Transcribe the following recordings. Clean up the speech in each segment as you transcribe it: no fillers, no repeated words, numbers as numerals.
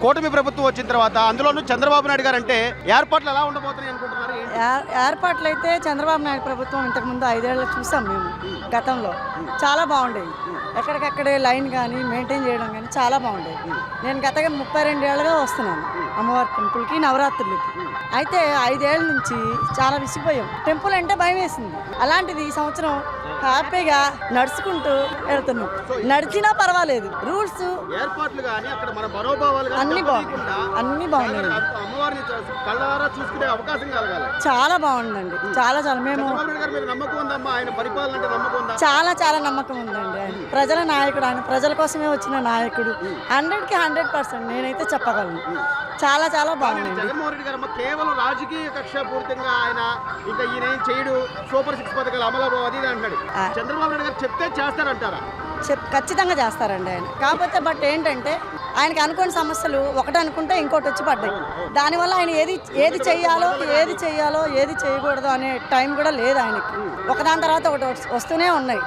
కూటమి ప్రభుత్వం వచ్చిన తర్వాత అందులోనూ చంద్రబాబు నాయుడు గారు అంటే ఏర్పాట్లు ఎలా ఉండబోతున్నాయి అనుకుంటున్నారు? ఏర్పాట్లు అయితే చంద్రబాబు నాయుడు ప్రభుత్వం ఇంతకుముందు 5 ఏళ్ళు చూసాం మేము గతంలో. చాలా బాగుండేవి. ఎక్కడికక్కడే లైన్ కానీ మెయింటైన్ చేయడం కానీ చాలా బాగుండేది. నేను గతగా 32 ఏళ్ళుగా వస్తున్నాను అమ్మవారి టెంపుల్కి, నవరాత్రులకి. అయితే 5 ఏళ్ళ నుంచి చాలా విసిగిపోయాం. టెంపుల్ అంటే భయం వేసింది. అలాంటిది ఈ సంవత్సరం హ్యాపీగా నడుచుకుంటూ వెళ్తున్నాం. నడిచినా పర్వాలేదు. రూల్స్ ఏర్పాట్లు కానీ అక్కడ మన మనోభావాలు అన్ని బాగున్నాయి. అమ్మవారిని కళ్ళారా చూసుకునే అవకాశం కలగాలి. చాలా బాగుందండి. చాలా చాలా మేము నమ్మకం ఉందమ్మా, ఆయన పరిపాలన అంటే నమ్మకం ఉందా? చాలా నమ్మకం ఉందండి. ఆయన ప్రజల నాయకుడు, ఆయన ప్రజల కోసమే వచ్చిన నాయకుడు. 100కి 100% నేనైతే చెప్పగలను. చాలా బాగుంది. జగన్మోహన్ రెడ్డి గారు కేవలం రాజకీయ కక్ష పూర్తిగా ఆయన ఇంకా ఈయన ఏం చేయడు, సూపర్ 6 పథకాలు అమలు అది అంటాడు. చంద్రబాబు నాయుడు గారు చెప్తే చేస్తారంటారా? ఖచ్చితంగా చేస్తారండి ఆయన. కాకపోతే ఏంటంటే ఆయనకి అనుకోని సమస్యలు ఒకటి అనుకుంటే ఇంకోటి వచ్చి పడ్డాయి. దానివల్ల ఆయన ఏది చెయ్యాలో ఏది చేయకూడదు అనే టైం కూడా లేదు ఆయనకి. ఒకదాని తర్వాత ఒకటి వస్తూనే ఉన్నాయి.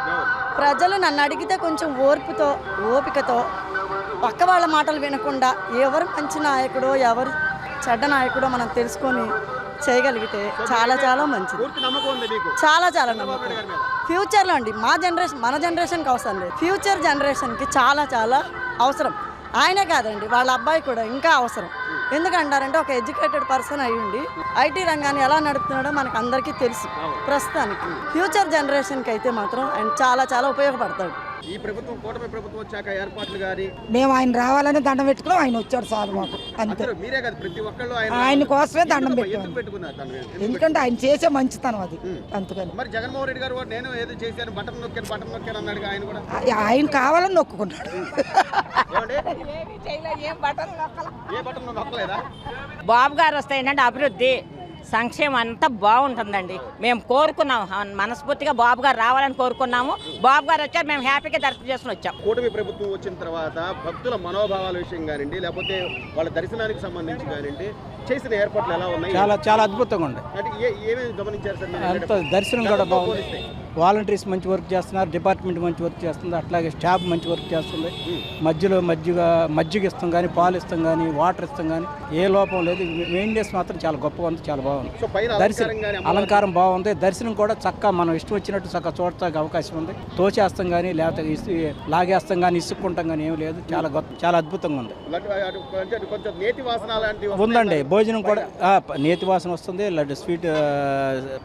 ప్రజలు నన్ను అడిగితే కొంచెం ఓపికతో పక్క వాళ్ళ మాటలు వినకుండా ఎవరు మంచి నాయకుడో ఎవరు చెడ్డ నాయకుడో మనం తెలుసుకొని చేయగలిగితే చాలా మంచిది. చాలా నమ్మకం. ఫ్యూచర్లో అండి మన జనరేషన్కి అవసరం లేదు. ఫ్యూచర్ జనరేషన్కి చాలా అవసరం. ఆయనే కాదండి, వాళ్ళ అబ్బాయి కూడా ఇంకా అవసరం. ఎందుకంటారంటే ఒక ఎడ్యుకేటెడ్ పర్సన్ అయ్యుండి ఐటీ రంగాన్ని ఎలా నడుపుతున్నాడో మనకు అందరికీ తెలుసు. ప్రస్తుతానికి ఫ్యూచర్ జనరేషన్కి అయితే మాత్రం ఆయన చాలా ఉపయోగపడతాడు. ఈ ప్రభుత్వం, కూటమి ప్రభుత్వం వచ్చాక ఏర్పాట్లు గాని మేము ఆయన రావాలని దండం పెట్టుకున్నాం. ఆయన వచ్చాడు చాలు మాకు, అంతే. మీరే కాదు, ప్రతి ఒక్కళ్ళు ఆయన కోసమే దండం పెట్టుకున్నారు. ఎందుకంటే ఆయన చేసే మంచితనం అది, అందుకని. మరి జగన్మోహన్ రెడ్డి గారు నేను ఏదో చేశాను, బటన్ నొక్కాను అన్నాడు. ఆయన కూడా ఆయన కావాలని నొక్కున్నాడు. బాబు గారు వస్తే ఏంటంటే అభివృద్ధి సంక్షేమం అంతా బాగుంటుందండి. మేము కోరుకున్నాము, మనస్ఫూర్తిగా బాబు గారు రావాలని కోరుకున్నాము. బాబు గారు వచ్చారు, మేము హ్యాపీగా దర్శనం చేసుకుని వచ్చాం. కూటమి ప్రభుత్వం వచ్చిన తర్వాత భక్తుల మనోభావాల విషయం కానివ్వండి, లేకపోతే వాళ్ళ దర్శనానికి సంబంధించి కానివ్వండి, చేసిన ఏర్పాట్లు ఎలా ఉన్నాయి? చాలా అద్భుతంగా ఉంది. అంటే ఏమేమి గమనించారు సార్? అంత దర్శనం కూడా బాగుంది. వాలంటీర్స్ మంచి వర్క్ చేస్తున్నారు, డిపార్ట్మెంట్ మంచి వర్క్ చేస్తుంది, అట్లాగే స్టాఫ్ మంచి వర్క్ చేస్తుంది. మధ్యలో మజ్జిగ ఇస్తాం కానీ, పాలు ఇస్తాం కానీ, వాటర్ ఇస్తాం కానీ ఏ లోపం లేదు. మెయింటెనెన్స్ మాత్రం చాలా గొప్పగా ఉంది, చాలా బాగుంది. దర్శనం అలంకారం బాగుంది. దర్శనం కూడా చక్కగా మనం ఇష్టం వచ్చినట్టు చక్కగా చూడటానికి అవకాశం ఉంది. తోచేస్తాం కానీ, లేకపోతే లాగేస్తాం కానీ, ఇసుక్కుంటాం కానీ ఏం లేదు. చాలా అద్భుతంగా ఉంది. ఉందండి. భోజనం కూడా నేతి వాసన వస్తుంది. లడ్డు స్వీట్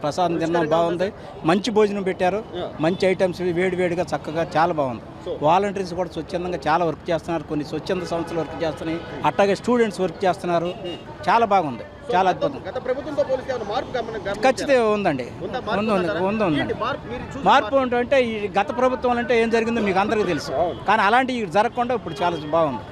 ప్రసాదం తిన్నాం, బాగుంది. మంచి భోజనం పెట్టారు, మంచి ఐటమ్స్ వేడిగా చక్కగా చాలా బాగుంది. వాలంటీర్స్ కూడా స్వచ్ఛందంగా చాలా వర్క్ చేస్తున్నారు. కొన్ని స్వచ్ఛంద సంస్థలు వర్క్ చేస్తున్నాయి, అట్లాగే స్టూడెంట్స్ వర్క్ చేస్తున్నారు. చాలా బాగుంది, చాలా అద్భుతం. ఖచ్చితంగా ఉందండి. ఉంది. మార్పు అంటే ఈ గత ప్రభుత్వం అంటే ఏం జరిగిందో మీకు అందరికీ తెలుసు. కానీ అలాంటివి జరగకుండా ఇప్పుడు చాలా బాగుంది.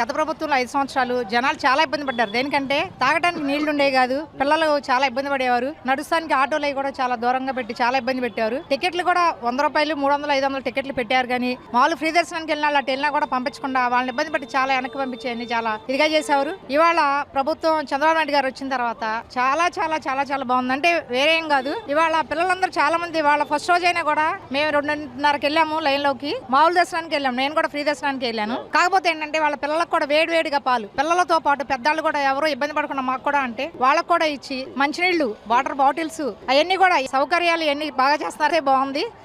గత ప్రభుత్వంలో 5 సంవత్సరాలు జనాలు చాలా ఇబ్బంది పడ్డారు. దేనికంటే తాగడానికి నీళ్లు ఉండే కాదు, పిల్లలు చాలా ఇబ్బంది పడేవారు. నడుస్తానికి ఆటోలు కూడా చాలా దూరంగా పెట్టి చాలా ఇబ్బంది పెట్టారు. టికెట్లు కూడా 100 రూపాయలు, 300, 500 టికెట్లు పెట్టారు. కానీ మామూలు ఫ్రీ దర్శనానికి వెళ్ళిన అటు వెళ్ళినా కూడా పంపించకుండా వాళ్ళని ఇబ్బంది పెట్టి చాలా వెనక్కి పంపించేయండి, చాలా ఇదిగా చేసేవారు. ఇవాళ ప్రభుత్వం చంద్రబాబు నాయుడు గారు వచ్చిన తర్వాత చాలా బాగుంది. అంటే వేరే ఏం కాదు, ఇవాళ పిల్లలందరూ చాలా మంది వాళ్ళ ఫస్ట్ రోజు అయినా కూడా మేము 2:30కి వెళ్ళాము లైన్లోకి, మామూలు దర్శనానికి వెళ్ళాము. నేను కూడా ఫ్రీ దర్శనానికి వెళ్ళాను. కాకపోతే ఏంటంటే వాళ్ళ పిల్లలకు కూడా వేడిగా పాలు, పిల్లలతో పాటు పెద్దవాళ్ళు కూడా ఎవరో ఇబ్బంది పడకుండా మాకు కూడా అంటే వాళ్ళకు కూడా ఇచ్చి మంచినీళ్లు, వాటర్ బాటిల్స్ అవన్నీ కూడా సౌకర్యాలు ఎన్ని బాగా చేస్తున్నారే బాగుంది.